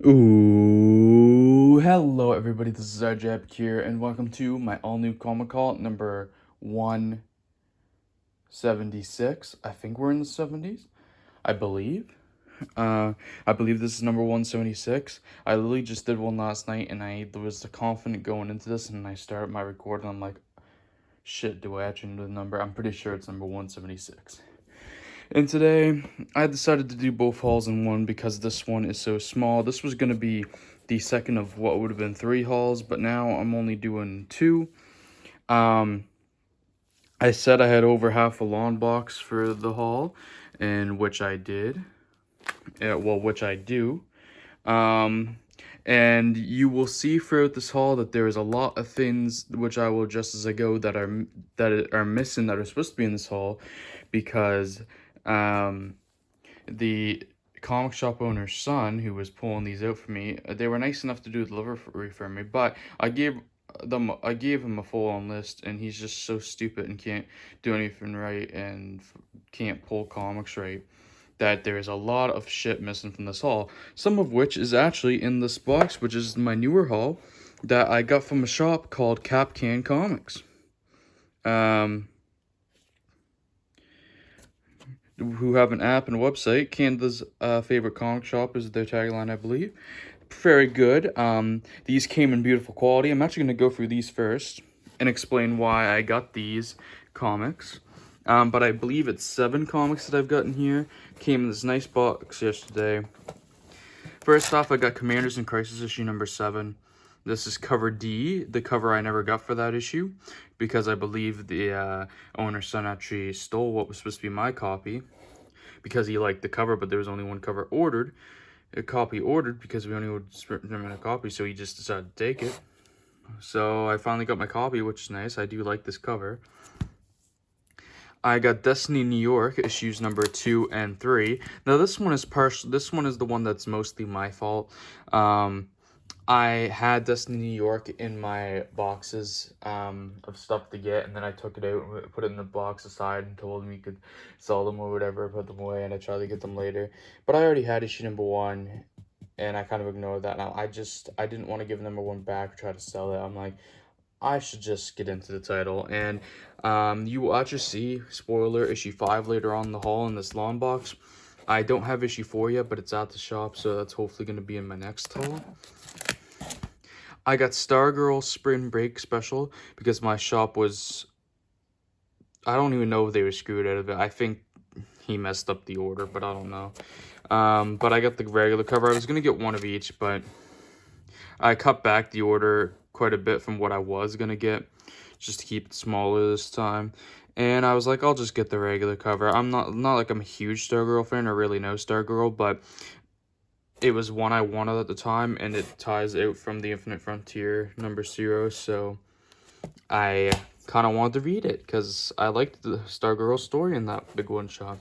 Ooh, hello everybody, this is RJ here, and welcome to my all-new comic call number 176. I think we're in the 70s, I believe. I believe this is number 176. I literally just did one last night, and I was confident going into this, and I started my record, and I'm like, shit, do I actually know the number? I'm pretty sure it's number 176. And today, I decided to do both hauls in one because this one is so small. This was going to be the second of what would have been 3 hauls, but now I'm only doing 2. Um, I said I had over half a lawn box for the haul, and which I did. Which I do. Um, and you will see throughout this haul that there is a lot of things which I will adjust as I go that are missing that are supposed to be in this haul, because the comic shop owner's son, who was pulling these out for me, they were nice enough to do delivery for me, but I gave him a full-on list, and he's just so stupid and can't do anything right and can't pull comics right, that there is a lot of shit missing from this haul, some of which is actually in this box, which is my newer haul that I got from a shop called Cap Can Comics. Who have an app and a website. Canada's favorite comic shop is their tagline, I believe. Very good. These came in beautiful quality. I'm actually going to go through these first and explain why I got these comics. But I believe it's 7 comics that I've gotten here. Came in this nice box yesterday. First off, I got Commanders in Crisis issue number 7. This is cover D, the cover I never got for that issue, because I believe the owner's son actually stole what was supposed to be my copy, because he liked the cover, but there was only one cover ordered, a copy ordered, because we only ordered a copy, so he just decided to take it. So I finally got my copy, which is nice. I do like this cover. I got Destiny New York issues number 2 and 3. Now this one is This one is the one that's mostly my fault. I had Destiny New York in my boxes of stuff to get, and then I took it out and put it in the box aside and told him he could sell them or whatever, put them away, and I tried to get them later. But I already had issue number 1, and I kind of ignored that. Now I didn't want to give number 1 back or try to sell it. I'm like, I should just get into the title. And you will actually see, spoiler, issue 5 later on in the haul in this lawn box. I don't have issue 4 yet, but it's at the shop, so that's hopefully going to be in my next haul. I got Stargirl Spring Break Special because my shop was... I don't even know if they were screwed out of it. I think he messed up the order, but I don't know. But I got the regular cover. I was going to get one of each, but I cut back the order quite a bit from what I was going to get, just to keep it smaller this time. And I was like, I'll just get the regular cover. I'm not like I'm a huge Stargirl fan or really know Stargirl, but it was one I wanted at the time, and it ties out from the Infinite Frontier number 0, so I kind of wanted to read it because I liked the Stargirl story in that big one shot.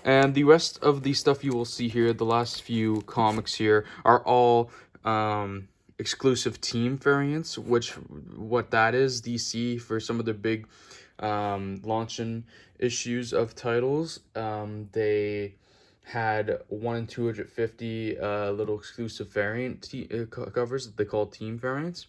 And the rest of the stuff you will see here, the last few comics here, are all exclusive team variants, which what that is, DC, for some of the big launching issues of titles, they had 1 in 250 little exclusive variant covers that they call team variants.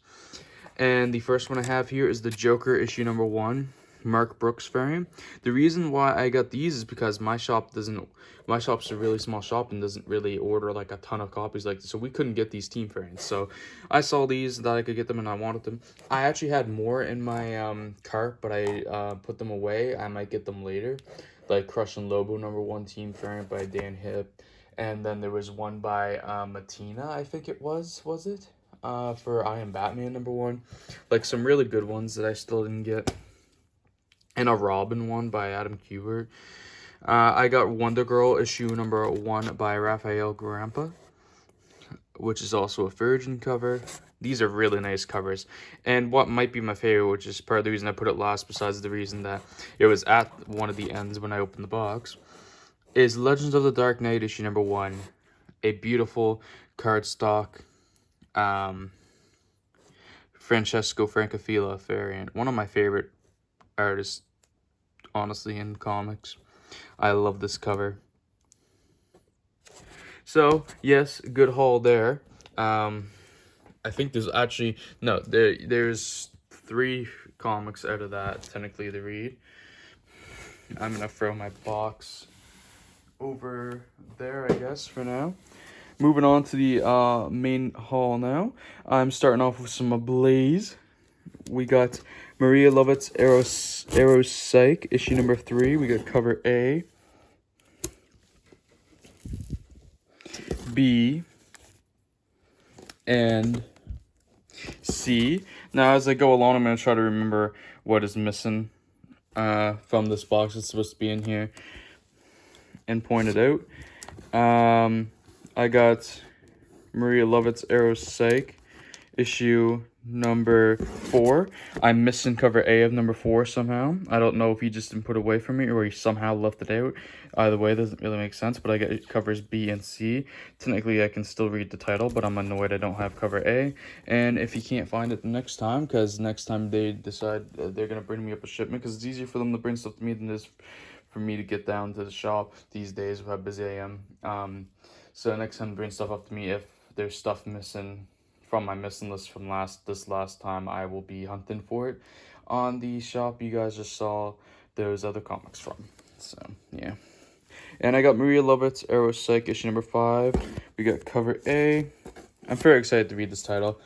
And the first one I have here is the Joker issue number 1, Mark Brooks variant. The reason why I got these is because my shop's a really small shop and doesn't really order like a ton of copies like this, so we couldn't get these team variants. So I saw these, that I could get them, and I wanted them. I actually had more in my cart, but I put them away. I might get them later, like Crush and Lobo number 1 team variant by Dan Hipp, and then there was one by Matina, I think it was it? For I Am Batman number 1, like some really good ones that I still didn't get, and a Robin one by Adam Kubert. I got Wonder Girl issue number 1 by Raphael Garampa, which is also a Virgin cover. These are really nice covers, and what might be my favorite, which is part of the reason I put it last, besides the reason that it was at one of the ends when I opened the box, is Legends of the Dark Knight issue number 1, a beautiful cardstock Francesco Francavilla variant. One of my favorite artists, honestly, in comics. I love this cover. So, yes, good haul there. I think there's actually, no, there's 3 comics out of that, technically, to read. I'm going to throw my box over there, I guess, for now. Moving on to the main haul now. I'm starting off with some Ablaze. We got Maria Lovett's Arrow Psych, issue number 3. We got cover A, B, and C. Now, as I go along, I'm going to try to remember what is missing from this box. It's supposed to be in here and point it out. I got Maria Lovett's Arrow Psych, issue number 4. I'm missing cover A of number 4 somehow. I don't know if he just didn't put it away from me or he somehow left it out. Either way, it doesn't really make sense, but I got covers B and C. Technically, I can still read the title, but I'm annoyed I don't have cover A. And if you can't find it the next time, because next time they decide they're going to bring me up a shipment, because it's easier for them to bring stuff to me than it is for me to get down to the shop these days with how busy I am. So next time they bring stuff up to me, if there's stuff missing from my missing list from this last time, I will be hunting for it on the shop you guys just saw those other comics from. So yeah, and I got Maria Lovett's Arrow Psych, issue number 5. We got cover A. I'm very excited to read this title.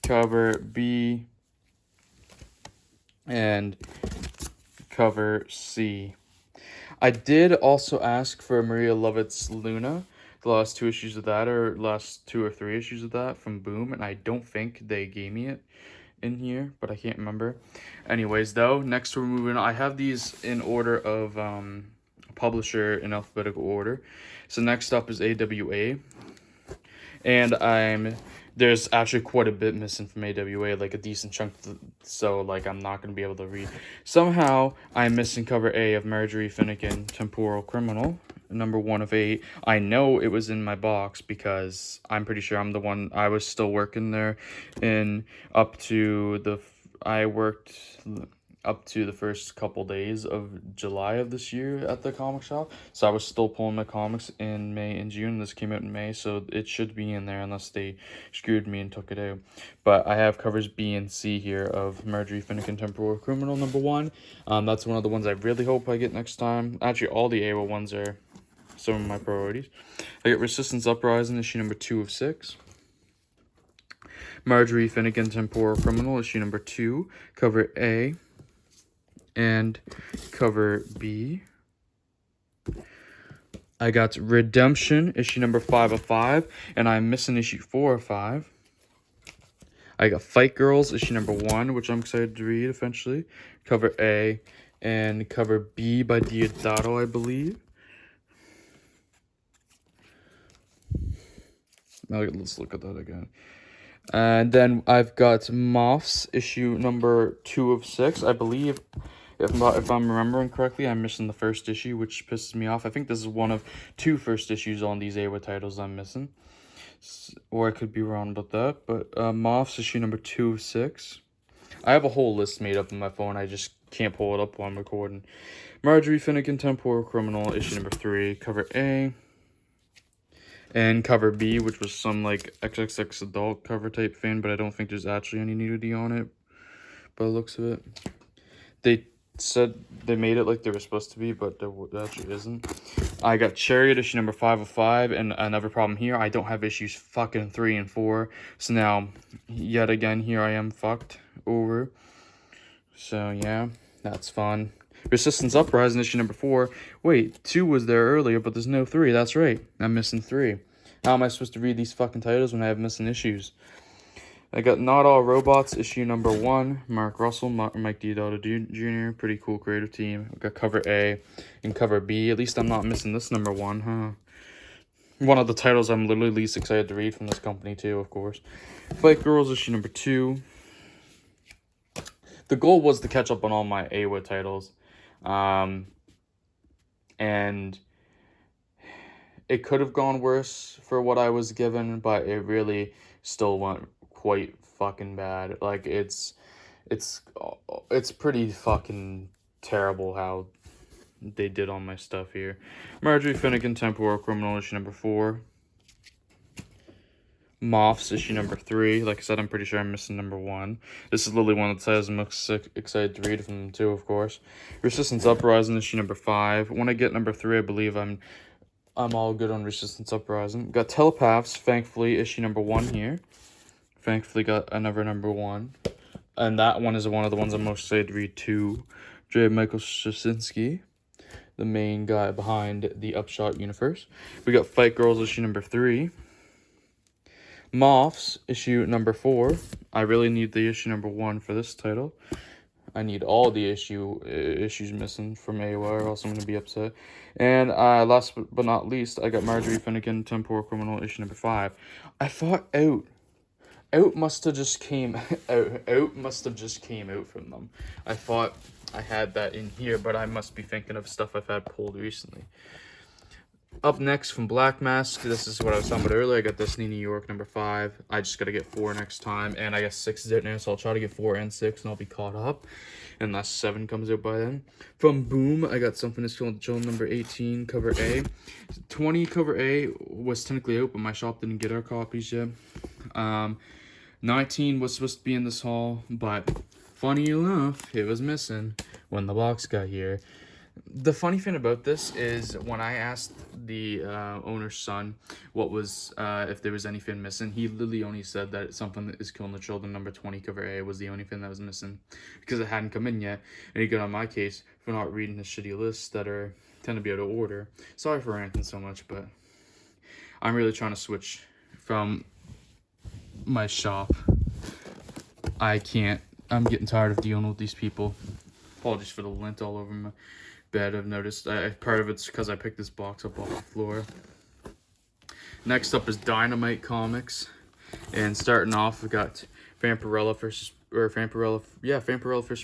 Cover B and cover C. I did also ask for Maria Lovett's Luna, the last 2 issues of that, or last 2 or 3 issues of that from Boom, and I don't think they gave me it in here, but I can't remember. Anyways, though, next we're moving on. I have these in order of publisher in alphabetical order. So next up is AWA, and there's actually quite a bit missing from AWA, like a decent chunk, so like I'm not going to be able to read. Somehow, I'm missing cover A of Marjorie Finnegan, Temporal Criminal, number 1 of 8. I know it was in my box because I'm pretty sure I'm the one, I was still working there, and I worked up to the first couple days of July of this year at the comic shop. So I was still pulling my comics in May and June. This came out in May, so it should be in there unless they screwed me and took it out. But I have covers B and C here of Marjorie Finnegan, Temporal Criminal, number 1. That's one of the ones I really hope I get next time. Actually, all the AWA ones are some of my priorities. I got Resistance Uprising, issue number 2 of 6. Marjorie Finnegan, Temporal Criminal, issue number 2, cover A and cover B. I got Redemption, issue number 5 of 5, and I'm missing issue 4 of 5. I got Fight Girls, issue number 1, which I'm excited to read eventually. Cover A and cover B by Diodato, I believe. Now let's look at that again. And then I've got Moths, issue number 2 of 6. I believe, if I'm remembering correctly, I'm missing the first issue, which pisses me off. I think this is one of 2 first issues on these AWA titles I'm missing. Or I could be wrong about that. But Moths, issue number 2 of 6. I have a whole list made up on my phone. I just can't pull it up while I'm recording. Marjorie Finnegan, Temporal Criminal, issue number 3, cover A. And cover B, which was some like XXX adult cover type thing, but I don't think there's actually any nudity on it by the looks of it. They said they made it like they were supposed to be, but there actually isn't. I got Chariot, issue number 5 of 5, and another problem here, I don't have issues fucking 3 and 4. So now, yet again, here I am fucked over. So yeah, that's fun. Resistance Uprising, issue number 4. Wait, 2 was there earlier, but there's no 3. That's right. I'm missing 3. How am I supposed to read these fucking titles when I have missing issues? I got Not All Robots, issue number 1. Mark Russell, Mike Diodato Jr. Pretty cool creative team. I got cover A and cover B. At least I'm not missing this number 1, huh? One of the titles I'm literally least excited to read from this company, too, of course. Fight Girls, issue number 2. The goal was to catch up on all my AWA titles. And it could have gone worse for what I was given, but it really still went quite fucking bad. Like, it's pretty fucking terrible how they did all my stuff here. Marjorie Finnegan, Temporal Criminal, issue number 4. Moths, issue number 3. Like I said, I'm pretty sure I'm missing number 1. This is literally one of the titles I'm most excited to read from them too, of course. Resistance Uprising, issue number 5. When I get number 3, I believe I'm all good on Resistance Uprising. Got Telepaths, thankfully, issue number 1 here. Thankfully got another number 1. And that one is one of the ones I'm most excited to read too. J. Michael Straczynski, the main guy behind the Upshot universe. We got Fight Girls, issue number 3. Moths, issue number 4. I really need the issue number 1 for this title. I need all the issues missing from AOR, or else I'm going to be upset. And last but not least, I got Marjorie Finnegan, Temporal Criminal, issue number 5. I thought Out must have just came out must have just came out from them. I thought I had that in here, but I must be thinking of stuff I've had pulled recently. Up next from Black Mask, this is what I was talking about earlier. I got Destiny New York number 5. I just got to get 4 next time, and I guess 6 is out now, so I'll try to get 4 and 6, and I'll be caught up, unless 7 comes out by then. From Boom, I got Something is Killing the Children number 18, cover A. 20 cover A was technically out, but my shop didn't get our copies yet. 19 was supposed to be in this haul, but funny enough, it was missing when the box got here. The funny thing about this is when I asked the owner's son what was if there was anything missing, he literally only said that Something That Is Killing the Children number 20 cover A was the only thing that was missing because it hadn't come in yet, and he got on my case for not reading the shitty lists that tend to be out of order. Sorry for ranting so much, but I'm really trying to switch from my shop. I'm getting tired of dealing with these people. Apologies for the lint all over my bed. I've noticed part of it's because I picked this box up off the floor. Next up is Dynamite Comics, and starting off we got Vampirella vs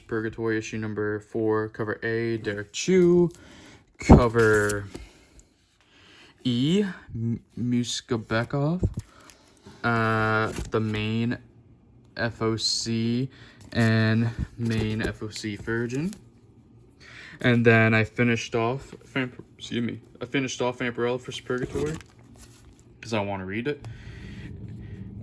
Purgatory, issue number 4, cover A. Derek Chu, cover E. Muskabekov, the main FOC and main FOC Virgin. And then I finished off Vampirella vs Purgatory because I want to read it.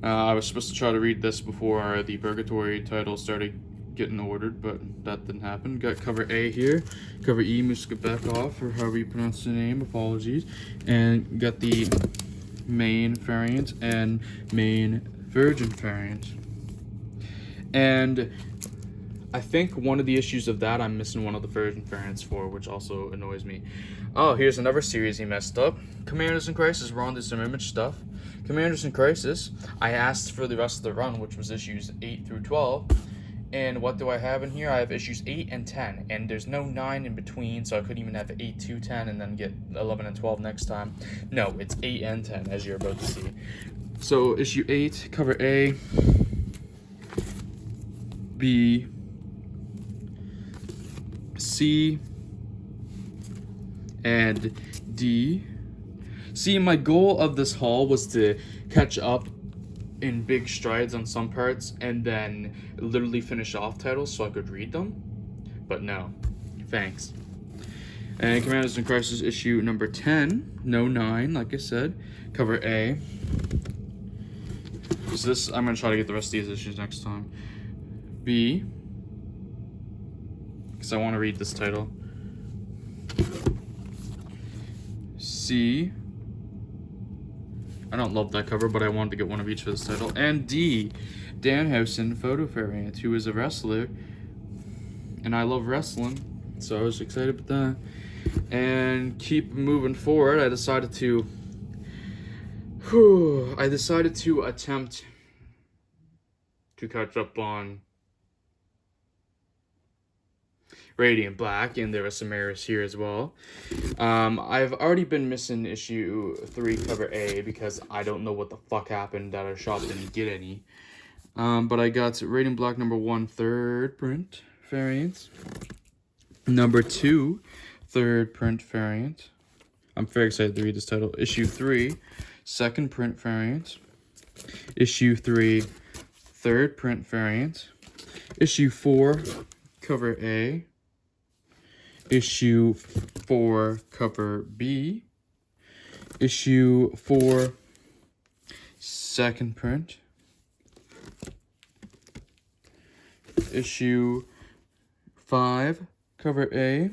I was supposed to try to read this before the Purgatory title started getting ordered, but that didn't happen. Got cover A here, cover E, Muskabekov, or however you pronounce the name, apologies. And got the main variant and main Virgin variant. And I think one of the issues of that, I'm missing one of the Virgin variants for, which also annoys me. Oh, here's another series he messed up. Commanders in Crisis. We're on to some Image stuff. Commanders in Crisis, I asked for the rest of the run, which was issues 8 through 12. And what do I have in here? I have issues 8 and 10. And there's no 9 in between, so I couldn't even have 8 to 10 and then get 11 and 12 next time. No, it's 8 and 10, as you're about to see. So, issue 8, cover A, B, C, and D. See, my goal of this haul was to catch up in big strides on some parts and then literally finish off titles so I could read them. But no. Thanks. And Commanders in Crisis issue number 10. No 9, like I said. Cover A. So this, I'm going to try to get the rest of these issues next time. B. Because I want to read this title. C. I don't love that cover, but I wanted to get one of each for this title. And D. Danhausen photo variant, who is a wrestler. And I love wrestling, so I was excited about that. And keep moving forward, I decided to attempt to catch up on Radiant Black, and there are some errors here as well. I've already been missing issue 3 cover A because I don't know what the fuck happened that our shop didn't get any. But I got Radiant Black number 1 third print variant, number 2 third print variant. I'm very excited to read this title. Issue 3 second print variant, issue 3 third print variant, issue 4 cover A, Issue 4, cover B. Issue 4, second print. Issue 5, cover A.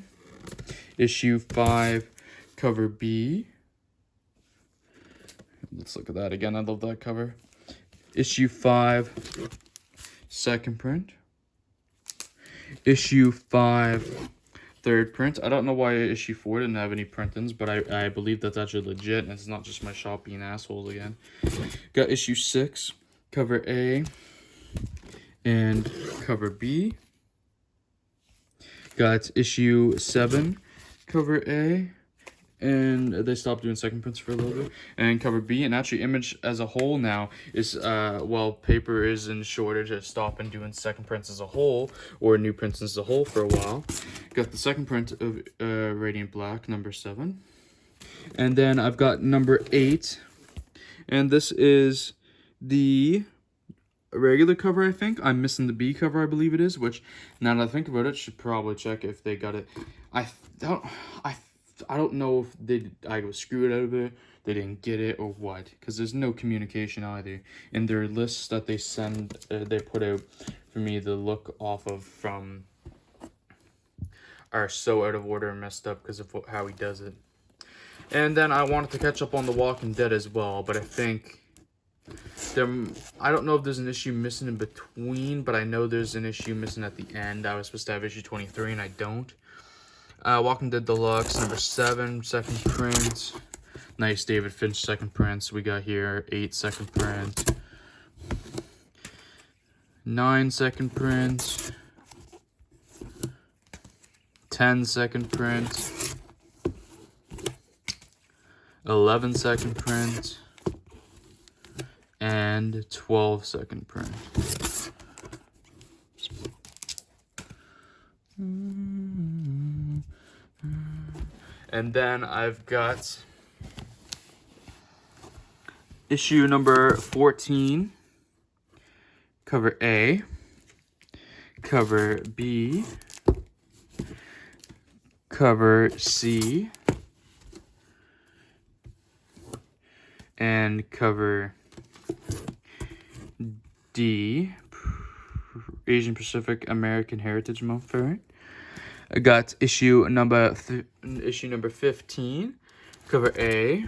Issue 5, cover B. Let's look at that again. I love that cover. Issue 5, second print. Issue 5, third print. I don't know why issue 4 didn't have any print-ins, but I believe that's actually legit, and it's not just my shop being assholes again. Got issue 6, cover A, and cover B. Got issue 7, cover A, and they stopped doing second prints for a little bit, and cover B. And actually Image as a whole now is well, paper is in shortage, of stopping doing second prints as a whole, or new prints as a whole for a while. Got the second print of Radiant Black, number 7, and then I've got number 8, and this is the regular cover. I think I'm missing the B cover, I believe it is, which now that I think about it, should probably check if they got it. I don't know if I was screwed out of it, they didn't get it, or what, because there's no communication either in their lists that they send. They put out for me to look off of from are so out of order and messed up because of how he does it. And then I wanted to catch up on The Walking Dead as well, but I think I don't know if there's an issue missing in between, but I know there's an issue missing at the end. I was supposed to have issue 23 and I don't. Walking Dead Deluxe, number 7, second print. Nice David Finch second prints. We got here 8 second print, 9 second print, 10 second print, 11 second print, and 12 second print. And then I've got issue number 14, cover A, cover B, cover C, and cover D, Asian Pacific American Heritage Month variant. I got issue number 15, cover A,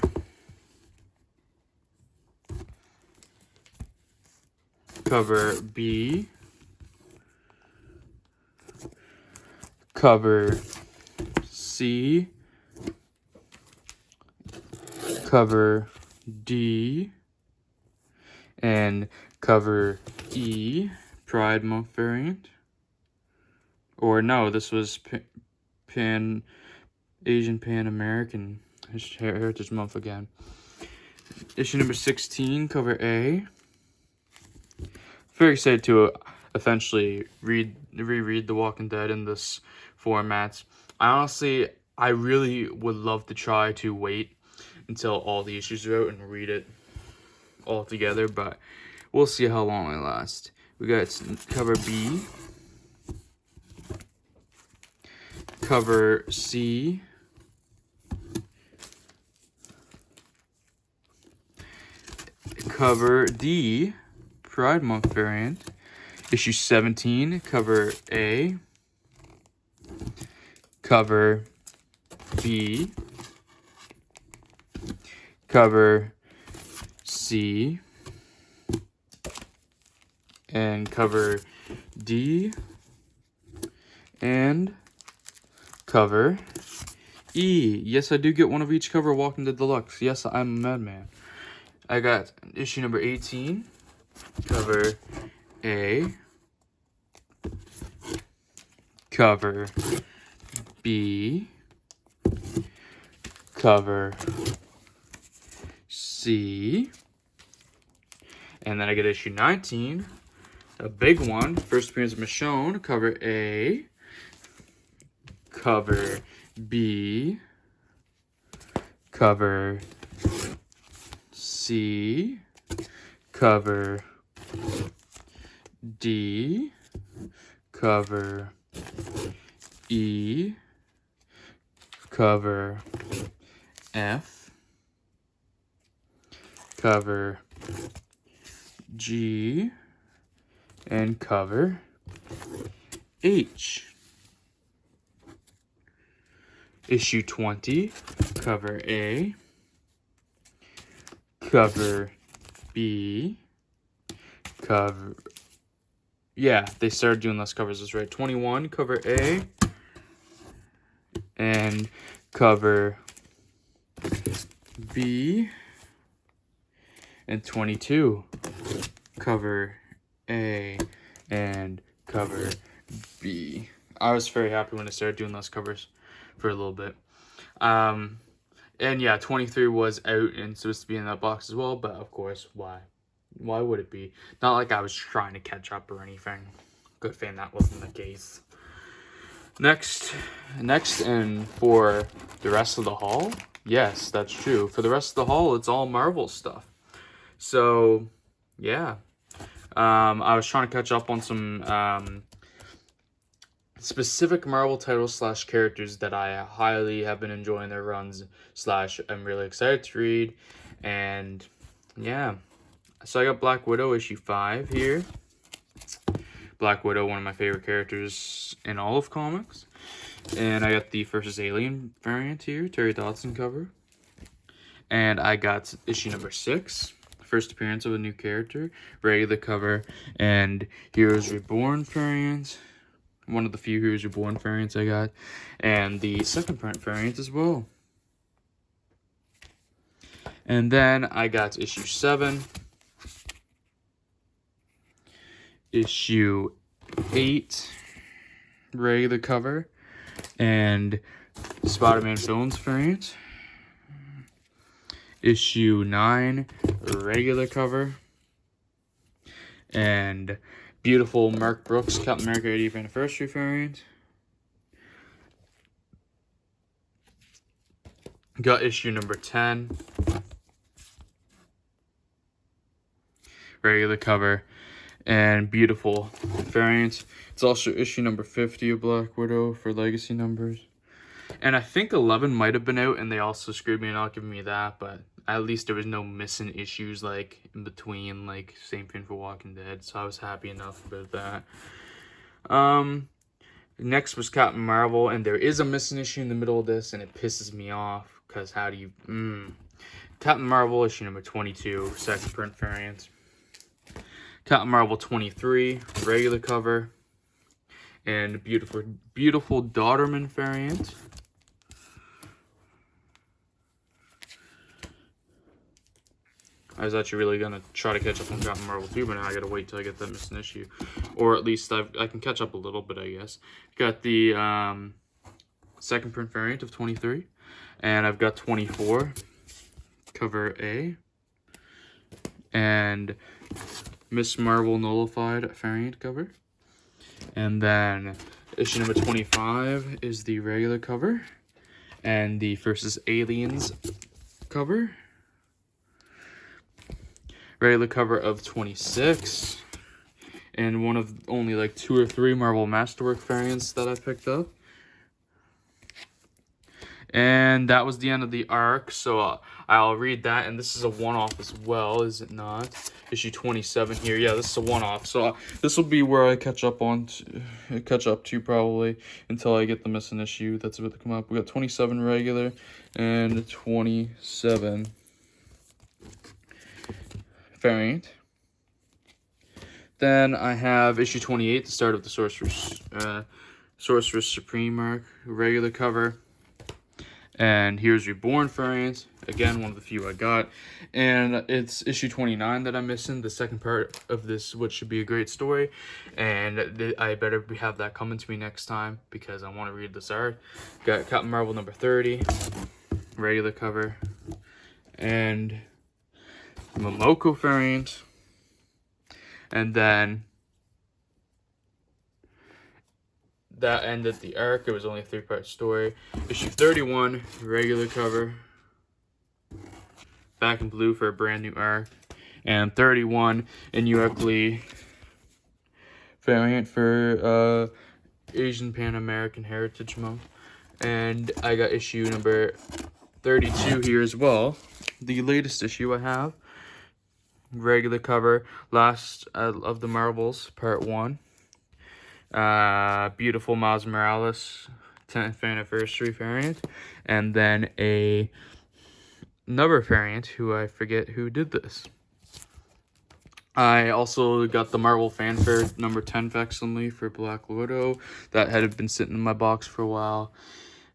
cover B, cover C, cover D, and cover E, Pride Month variant. Or no, this was Asian Pan American Heritage Month again. Issue number 16, cover A. Very excited to eventually reread The Walking Dead in this format. I really would love to try to wait until all the issues are out and read it all together, but we'll see how long I last. We got cover B, cover C, cover D, Pride Month variant, issue 17, cover A, cover B, cover C, and cover D, and cover E. Yes, I do get one of each cover Walking Dead Deluxe. Yes, I'm a madman. I got issue number 18, cover A, cover B, cover C, and then I get issue 19, a big one, first appearance of Michonne, cover A, cover B, cover C, cover D, cover E, cover F, cover G, and cover H. Issue 20, cover A, cover B, cover... Yeah, they started doing less covers, that's right. 21, cover A, and cover B, and 22, cover A, and cover B. I was very happy when I started doing those covers for a little bit. And yeah, 23 was out and supposed to be in that box as well, but of course, why? Why would it be? Not like I was trying to catch up or anything. Good thing that wasn't the case. Next, and for the rest of the haul, yes, that's true. For the rest of the haul, it's all Marvel stuff. So, yeah. I was trying to catch up on some specific Marvel titles / characters that I highly have been enjoying their runs / I'm really excited to read. And, yeah. So I got Black Widow issue 5 here. Black Widow, one of my favorite characters in all of comics. And I got the Versus Alien variant here, Terry Dodson cover. And I got issue number 6, first appearance of a new character, regular cover, and Heroes Reborn variant. One of the few Heroes Reborn variants I got. And the second print variant as well. And then I got issue 7. Issue 8, regular cover, and Spider-Man Villains variant. Issue 9, regular cover, and beautiful Mark Brooks Captain America 80th Anniversary variant. Got issue number 10, regular cover, and beautiful variants. It's also issue number 50 of Black Widow for legacy numbers. And I think 11 might have been out, and they also screwed me and not giving me that, but at least there was no missing issues, like, in between, like, same thing for Walking Dead, so I was happy enough about that. Next was Captain Marvel, and there is a missing issue in the middle of this, and it pisses me off, because how do you... Captain Marvel, issue number 22, second print variant. Captain Marvel 23, regular cover, and beautiful Daughterman variant. I was actually really gonna try to catch up on Captain Marvel 2, but now I gotta wait till I get that missing issue, or at least I can catch up a little bit, I guess. Got the second print variant of 23, and I've got 24, cover A, and Miss Marvel Nullified variant cover. And then issue number 25 is the regular cover. And the Versus Aliens cover. Regular cover of 26. And one of only like 2 or 3 Marvel Masterwork variants that I picked up. And that was the end of the arc, so I'll read that, and this is a one-off as well, is it not? Issue 27 here, yeah, this is a one-off, so this will be where I catch up to probably until I get the missing issue that's about to come up. We got 27 regular and 27 variant. Then I have issue 28, the start of the Sorceress Supreme arc, regular cover. And here's Reborn variant, again, one of the few I got. And it's issue 29 that I'm missing, the second part of this, which should be a great story. And I better have that coming to me next time, because I want to read this art. Got Captain Marvel number 30, regular cover. And Momoko variant. And then that ended the arc. It was only a 3-part story. Issue 31, regular cover. Back in blue for a brand new arc. And 31 in New York Lee variant for Asian Pan American Heritage Month. And I got issue number 32 here as well. The latest issue I have. Regular cover, Last of the Marvels, Part 1. Beautiful Miles Morales 10th anniversary variant. And then another variant who I forget who did this. I also got the Marvel Fanfare number 10 facsimile for Black Widow. That had been sitting in my box for a while.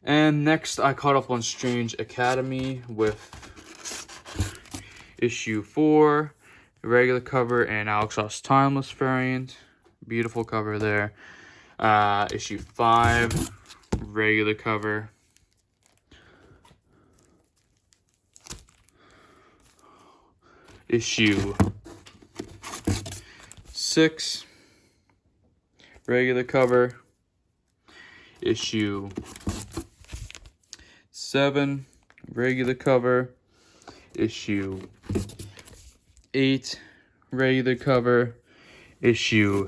And next, I caught up on Strange Academy with issue 4, regular cover, and Alex Ross Timeless variant. Beautiful cover there. Issue 5, regular cover. Issue 6, regular cover. Issue 7, regular cover. Issue 8, regular cover. Issue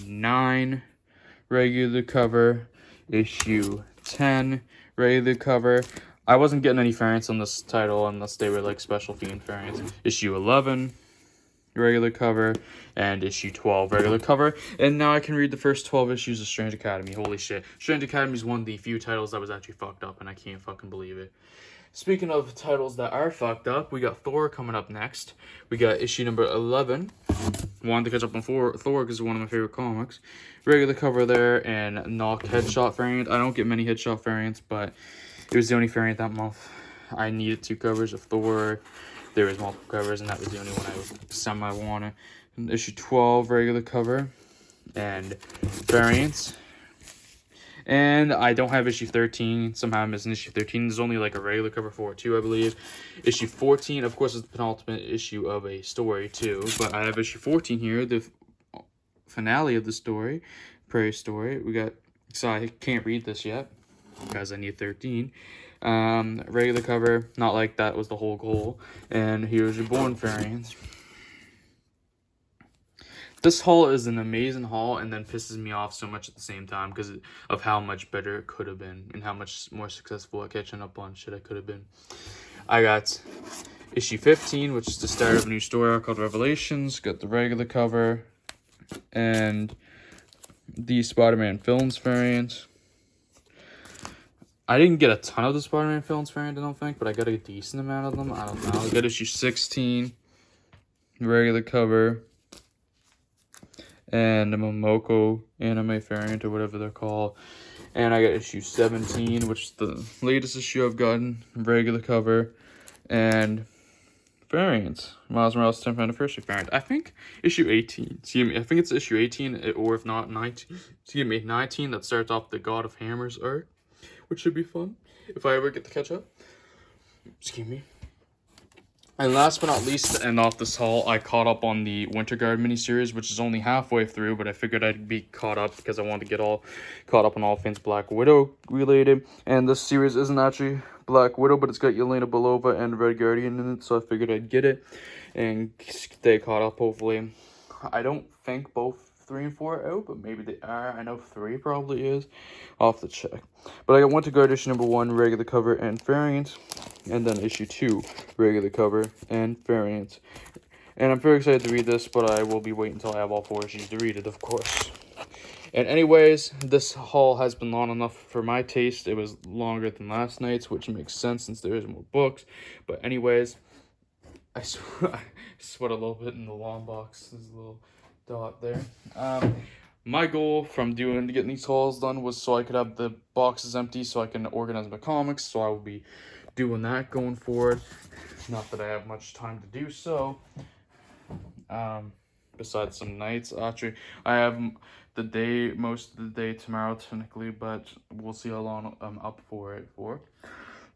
9, regular cover. Issue 10, regular cover. I wasn't getting any variants on this title unless they were like special themed variants. Issue 11, regular cover, and issue 12, regular cover. And now I can read the first 12 issues of Strange Academy. Holy shit. Strange Academy is one of the few titles that was actually fucked up, and I can't fucking believe it. Speaking of titles that are fucked up, we got Thor coming up next. We got issue number 11. Wanted to catch up on Thor because it's one of my favorite comics. Regular cover there, and knocked headshot variant. I don't get many headshot variants, but it was the only variant that month. I needed 2 covers of Thor. There was multiple covers, and that was the only one I semi-wanted. Issue 12, regular cover, and variants. And I don't have issue 13. Somehow I'm missing issue 13. There's only like a regular cover for it too, I believe. Issue 14, of course, is the penultimate issue of a story too. But I have issue 14 here, the finale of the story, Prairie story. We got, so I can't read this yet because I need 13. Regular cover, not like that was the whole goal. And here's your Born variants. This haul is an amazing haul, and then pisses me off so much at the same time because of how much better it could have been and how much more successful at catching up on shit I could have been. I got issue 15, which is the start of a new story called Revelations. Got the regular cover and the Spider-Man Films variant. I didn't get a ton of the Spider-Man Films variant, I don't think, but I got a decent amount of them. I don't know. I got issue 16, regular cover, and a Momoko anime variant, or whatever they're called. And I got issue 17, which is the latest issue I've gotten, regular cover, and variants. Miles Morales 10th anniversary variant. I think issue 18. Excuse me, I think it's issue 18, or if not 19. Excuse me, 19. That starts off the God of Hammers arc, which should be fun if I ever get to catch up. Excuse me. And last but not least, to end off this haul, I caught up on the Winter Guard miniseries, which is only halfway through, but I figured I'd be caught up because I wanted to get all caught up on all things Black Widow related. And this series isn't actually Black Widow, but it's got Yelena Belova and Red Guardian in it, so I figured I'd get it and stay caught up, hopefully. I don't think both 3 and 4 are out, but maybe they are. I know 3 probably is. I'll have to check. But I got Winter Guard issue number 1, regular cover and variant. And then issue 2, regular cover and variant. And I'm very excited to read this, but I will be waiting until I have all 4 issues to read it, of course. And anyways, this haul has been long enough for my taste. It was longer than last night's, which makes sense since there is more books. But anyways, I sweat a little bit in the long box. There's a little dot there. My goal from getting these hauls done was so I could have the boxes empty so I can organize my comics. So I will be doing that going forward. Not that I have much time to do so. Besides some nights, actually, I have most of the day tomorrow technically, but we'll see how long I'm up for it for.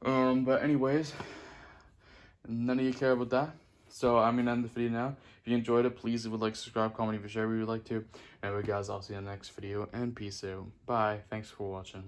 But anyways, none of you care about that. So I'm gonna end the video now. If you enjoyed it, please leave a like, subscribe, comment, if you share, we would like to. Anyway, guys, I'll see you in the next video, and peace out. Bye. Thanks for watching.